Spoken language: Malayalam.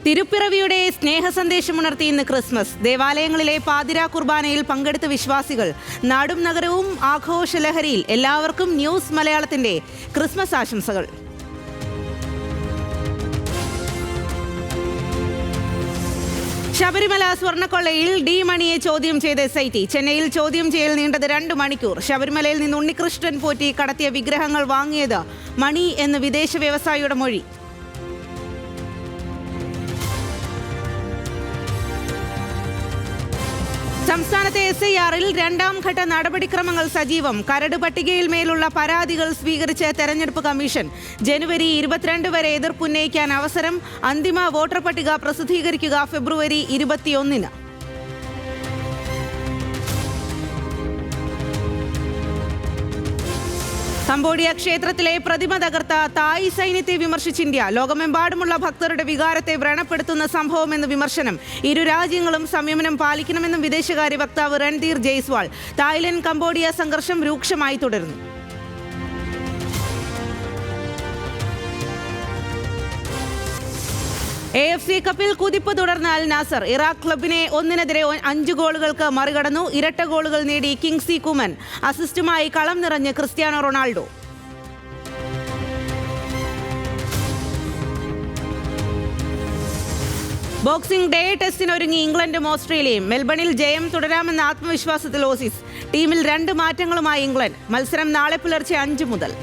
തിരുപ്പിറവിയുടെ സ്നേഹസന്ദേശമുണർത്തി ഇന്ന് ക്രിസ്മസ്. ദേവാലയങ്ങളിലെ പാതിരാ കുർബാനയിൽ പങ്കെടുത്ത വിശ്വാസികൾ. നാടും നഗരവും ആഘോഷലഹരിയിൽ. എല്ലാവർക്കും ന്യൂസ് മലയാളത്തിന്റെ ക്രിസ്മസ് ആശംസകൾ. ശബരിമല സ്വർണ്ണക്കൊള്ളയിൽ ഡി മണിയെ ചോദ്യം ചെയ്ത് SIT. ചെന്നൈയിൽ ചോദ്യം ചെയ്യൽ നീണ്ടത് 2 മണിക്കൂർ. ശബരിമലയിൽ നിന്ന് ഉണ്ണികൃഷ്ണൻ പോറ്റി കടത്തിയ വിഗ്രഹങ്ങൾ വാങ്ങിയത് മണി എന്ന് വിദേശ വ്യവസായിയുടെ മൊഴി. സംസ്ഥാനത്തെ SIR-ൽ 2ാം ഘട്ട നടപടിക്രമങ്ങൾ സജീവം. കരട് പട്ടികയിൽ മേലുള്ള പരാതികൾ സ്വീകരിച്ച് തെരഞ്ഞെടുപ്പ് കമ്മീഷൻ. ജനുവരി 22 വരെ എതിർപ്പുന്നയിക്കാൻ അവസരം. അന്തിമ വോട്ടർ പട്ടിക പ്രസിദ്ധീകരിക്കുക ഫെബ്രുവരി 21-ന്. കംബോഡിയ ക്ഷേത്രത്തിലെ പ്രതിമ തകർത്ത തായ് സൈന്യത്തെ വിമർശിച്ച് ഇന്ത്യ. ലോകമെമ്പാടുമുള്ള ഭക്തരുടെ വികാരത്തെ വ്രണപ്പെടുത്തുന്ന സംഭവമെന്ന് വിമർശനം. ഇരു രാജ്യങ്ങളും സംയമനം പാലിക്കണമെന്നും വിദേശകാര്യ വക്താവ് രൺധീർ ജയ്സ്വാൾ. തായ്ലൻഡ് കംബോഡിയ സംഘർഷം രൂക്ഷമായി തുടരുന്നു. AFC കപ്പിൽ കുതിപ്പ് തുടർന്ന അൽ നാസർ. ഇറാഖ് ക്ലബിനെ 1-5 ഗോളുകൾക്ക് മറികടന്നു. ഇരട്ട ഗോളുകൾ നേടി കിങ്സി കുമൻ. അസിസ്റ്റുമായി കളം നിറഞ്ഞ് ക്രിസ്ത്യാനോ റൊണാൾഡോ. ബോക്സിംഗ് ഡേ ടെസ്റ്റിനൊരുങ്ങി ഇംഗ്ലണ്ടും ഓസ്ട്രേലിയയും. മെൽബണിൽ ജയം തുടരാമെന്ന ആത്മവിശ്വാസത്തിൽ ഓസീസ്. ടീമിൽ 2 മാറ്റങ്ങളുമായി ഇംഗ്ലണ്ട്. മത്സരം നാളെ പുലർച്ചെ 5 മുതൽ.